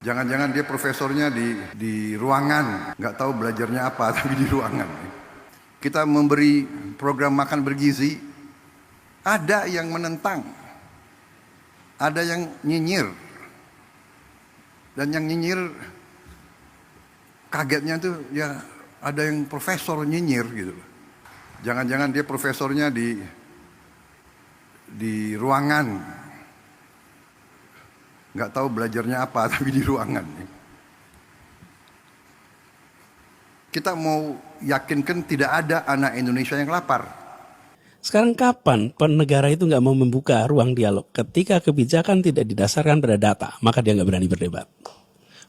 Jangan-jangan dia profesornya di ruangan, nggak tahu belajarnya apa, tapi di ruangan. Kita memberi program makan bergizi, ada yang menentang, ada yang nyinyir, dan yang nyinyir kagetnya tuh ya ada yang profesor nyinyir gitu. Jangan-jangan dia profesornya di ruangan, nggak tahu belajarnya apa, tapi di ruangan. Kita mau yakinkan tidak ada anak Indonesia yang lapar. Sekarang kapan negara itu nggak mau membuka ruang dialog? Ketika kebijakan tidak didasarkan pada data, maka dia nggak berani berdebat.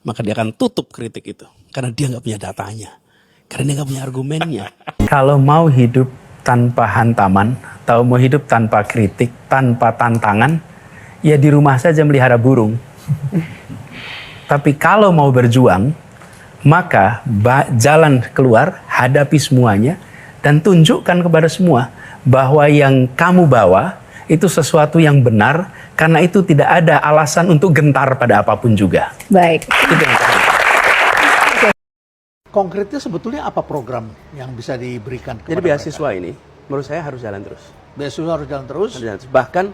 Maka dia akan tutup kritik itu. Karena dia nggak punya datanya. Karena dia nggak punya argumennya. Kalau mau hidup tanpa hantaman, atau mau hidup tanpa kritik, tanpa tantangan, ya di rumah saja melihara burung. Tapi kalau mau berjuang, maka jalan keluar, hadapi semuanya, dan tunjukkan kepada semua bahwa yang kamu bawa itu sesuatu yang benar, karena itu tidak ada alasan untuk gentar pada apapun juga. Baik. Itu yang pertama. Konkretnya sebetulnya apa program yang bisa diberikan kepada Jadi beasiswa mereka? ini menurut saya harus jalan terus. Beasiswa harus jalan terus? Harus jalan terus. Bahkan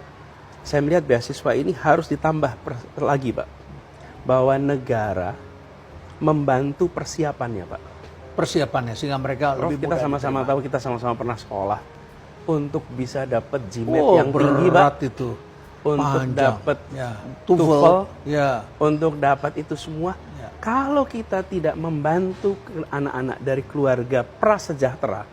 saya melihat beasiswa ini harus ditambah lagi, Pak. Bahwa negara membantu persiapannya, Pak. Persiapannya sehingga mereka Prof, lebih kita mudah sama-sama diterima. tahu, kita sama-sama pernah sekolah untuk bisa dapat GMAT Oh, yang tinggi, Pak. berat itu. Untuk Panjang. dapat Ya. TOEFL, TOEFL, ya. untuk dapat itu semua. Ya. Kalau kita tidak membantu anak-anak dari keluarga prasejahtera,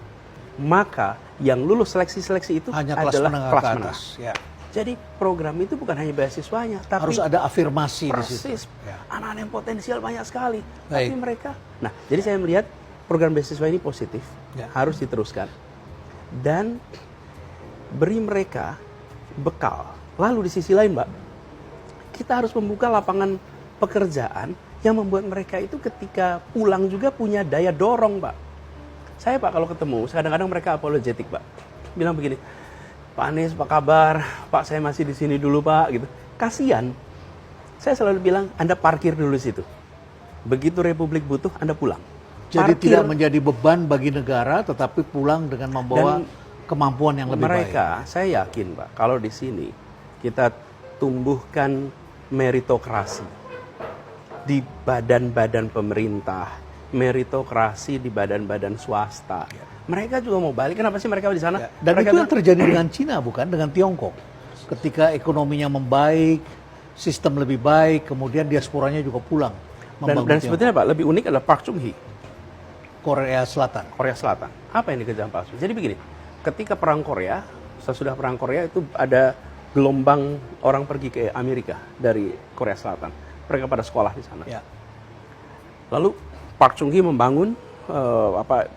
maka yang lulus seleksi-seleksi itu Hanya kelas adalah menengah kelas ke menengah. atas. Ya. Jadi program itu bukan hanya beasiswanya, tapi Harus ada afirmasi di situ. persis Ya. anak-anak yang potensial banyak sekali. Baik. Tapi mereka, nah jadi saya melihat program beasiswa ini positif, Ya. harus diteruskan dan beri mereka bekal. Lalu di sisi lain, Mbak, kita harus membuka lapangan pekerjaan yang membuat mereka itu ketika pulang juga punya daya dorong, Pak. Saya, Pak, kalau ketemu, kadang-kadang mereka apologetik, Pak. Bilang begini, Pak Anies, apa kabar? Pak, saya masih di sini dulu, Pak. Gitu. Kasian. Saya selalu bilang, Anda parkir dulu di situ. Begitu Republik butuh, Anda pulang. Jadi Parkir. tidak menjadi beban bagi negara, tetapi pulang dengan membawa Dan kemampuan yang lebih mereka, saya yakin, Pak, kalau di sini kita tumbuhkan meritokrasi di badan-badan pemerintah, meritokrasi di badan-badan swasta. Mereka juga mau balik. Kenapa sih mereka di sana? baik. Dan mereka itu yang bilang, terjadi dengan Cina, bukan? Dengan Tiongkok. Ketika ekonominya membaik, sistem lebih baik, kemudian diasporanya juga pulang. dan membangun Tiongkok. sebetulnya, Pak, lebih unik adalah Park Chung Hee, Korea Selatan. Korea Selatan. Apa yang dikerjakan Pak Chung Hee? Jadi begini, ketika perang Korea, sesudah perang Korea itu ada gelombang orang pergi ke Amerika dari Korea Selatan. Mereka pada sekolah di sana. Ya. Lalu Park Chung Hee membangun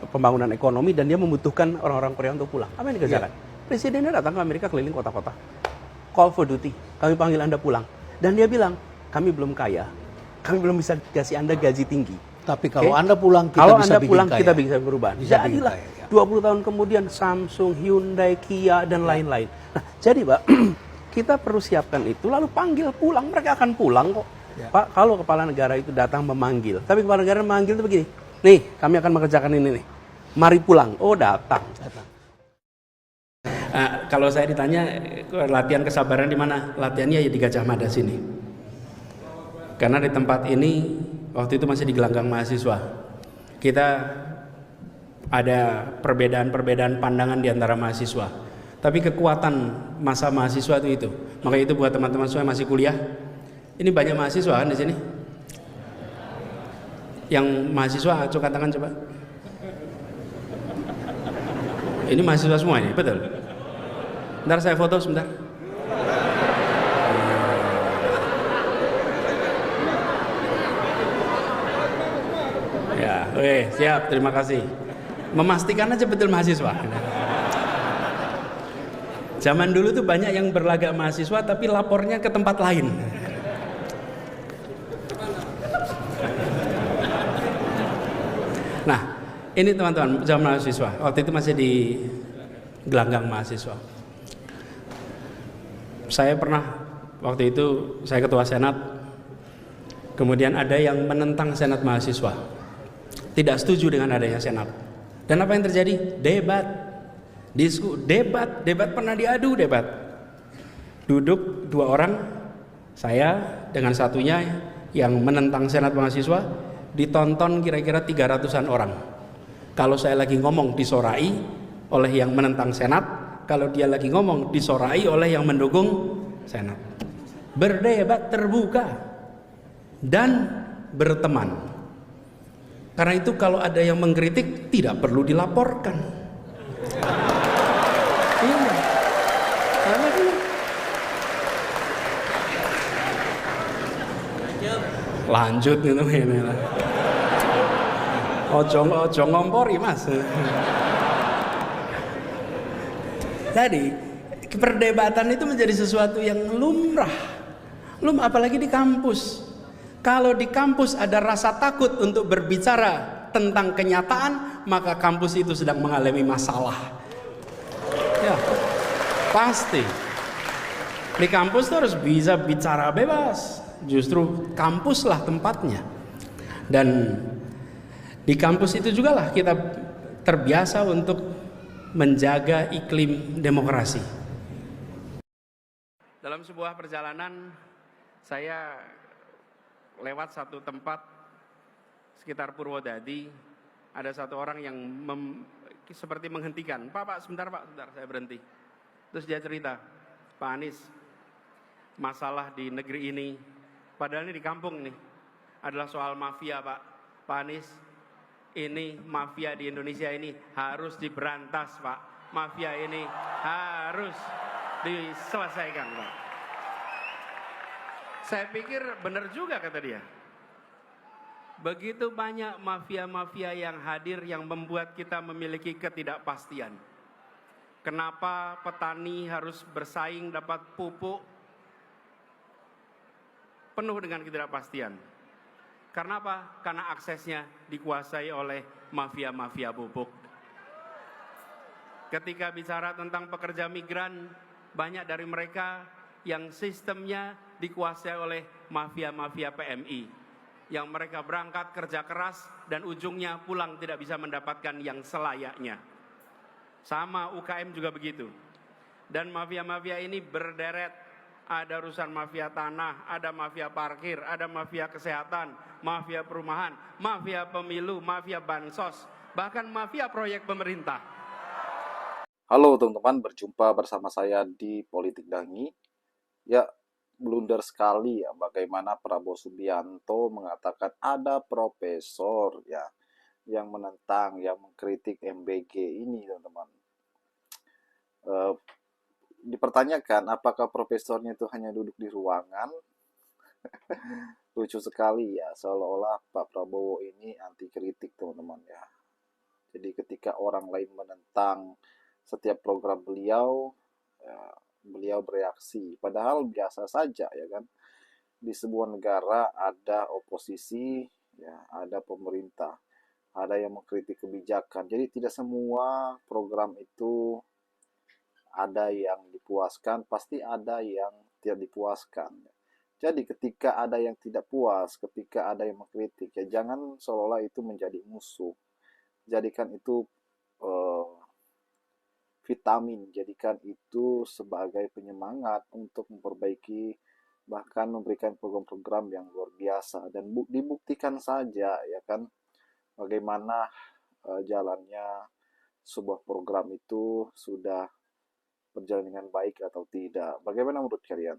pembangunan ekonomi dan dia membutuhkan orang-orang Korea untuk pulang. Apa yang dikerjakan? Presidennya datang ke Amerika keliling kota-kota. Call for duty. Kami panggil Anda pulang. Dan dia bilang, kami belum kaya. Kami belum bisa kasih Anda gaji tinggi. Tapi kalau Oke? Anda pulang, kita Kalau bisa Anda bikin pulang, kaya. kita bisa berubah. Bisa bikin Jadilah kaya, ya. 20 tahun kemudian Samsung, Hyundai, Kia, dan lain-lain. Nah, jadi Pak, kita perlu siapkan itu, lalu panggil pulang. Mereka akan pulang kok. Ya. Pak, kalau kepala negara itu datang memanggil. Tapi kepala negara memanggil itu begini. Nih, kami akan mengerjakan ini nih. Mari pulang. Oh, datang. Kalau saya ditanya latihan kesabaran di mana? Latihannya ya di Gajah Mada sini. Karena di tempat ini waktu itu masih di gelanggang mahasiswa. Kita ada perbedaan-perbedaan pandangan di antara mahasiswa. Tapi kekuatan masa mahasiswa itu. Maka itu buat teman-teman semua yang masih kuliah. Ini banyak mahasiswa kan di sini. Yang mahasiswa, coba tangan coba. Ini mahasiswa semua ini, betul. Ntar saya foto sebentar. Ya, oke, siap, terima kasih. Memastikan aja betul mahasiswa. Zaman dulu tuh banyak yang berlagak mahasiswa tapi lapornya ke tempat lain. Nah, ini teman-teman, zaman mahasiswa. Waktu itu masih di gelanggang mahasiswa. Saya pernah, waktu itu saya ketua senat, Kemudian ada yang menentang Senat Mahasiswa, tidak setuju dengan adanya Senat. Dan apa yang terjadi? Debat, debat pernah diadu, debat. Duduk dua orang, saya dengan satunya yang menentang Senat Mahasiswa, ditonton kira-kira 300-an orang. Kalau saya lagi ngomong disorai oleh yang menentang Senat, kalau dia lagi ngomong disorai oleh yang mendukung Senat. Berdebat terbuka dan berteman. Karena itu kalau ada yang mengkritik tidak perlu dilaporkan. Iya. Karena itu lanjut gitu ini lah. Ojo ngompori mas. Jadi perdebatan itu menjadi sesuatu yang lumrah, apalagi di kampus. Kalau di kampus ada rasa takut untuk berbicara tentang kenyataan, maka kampus itu sedang mengalami masalah. Ya, pasti. Di kampus itu harus bisa bicara bebas. Justru kampuslah tempatnya. Dan di kampus itu juga lah kita terbiasa untuk menjaga iklim demokrasi. Dalam sebuah perjalanan saya lewat satu tempat sekitar Purwodadi, ada satu orang yang seperti menghentikan. Pak, sebentar saya berhenti. Terus dia cerita, Pak Anies, masalah di negeri ini, padahal ini di kampung nih, adalah soal mafia Pak Anies, ini mafia di Indonesia ini harus diberantas Pak, mafia ini harus diselesaikan Pak. Saya pikir benar juga kata dia. Begitu banyak mafia-mafia yang hadir yang membuat kita memiliki ketidakpastian. Kenapa petani harus bersaing dapat pupuk penuh dengan ketidakpastian? Karena apa? Karena aksesnya dikuasai oleh mafia-mafia pupuk. Ketika bicara tentang pekerja migran, banyak dari mereka yang sistemnya dikuasai oleh mafia-mafia PMI, yang mereka berangkat kerja keras dan ujungnya pulang tidak bisa mendapatkan yang selayaknya. Sama UKM juga begitu. Dan mafia-mafia ini berderet, ada urusan mafia tanah, ada mafia parkir, ada mafia kesehatan, mafia perumahan, mafia pemilu, mafia bansos, bahkan mafia proyek pemerintah. Halo teman-teman, berjumpa bersama saya di Politik Dangi. Ya, blunder sekali ya bagaimana Prabowo Subianto mengatakan ada profesor ya yang menentang, yang mengkritik MBG ini teman-teman. Dipertanyakan apakah profesornya itu hanya duduk di ruangan. Lucu sekali ya, seolah-olah Pak Prabowo ini anti kritik teman-teman ya. Jadi ketika orang lain menentang setiap program beliau ya, beliau bereaksi, padahal biasa saja ya kan. Di sebuah negara ada oposisi ya, ada pemerintah, ada yang mengkritik kebijakan. Jadi tidak semua program itu ada yang dipuaskan, pasti ada yang tidak dipuaskan. Jadi ketika ada yang tidak puas, ketika ada yang mengkritik, ya jangan seolah-olah itu menjadi musuh. Jadikan itu vitamin, jadikan itu sebagai penyemangat untuk memperbaiki, bahkan memberikan program-program yang luar biasa. Dan dibuktikan saja ya kan bagaimana jalannya sebuah program itu sudah berjalan dengan baik atau tidak. Bagaimana menurut kalian?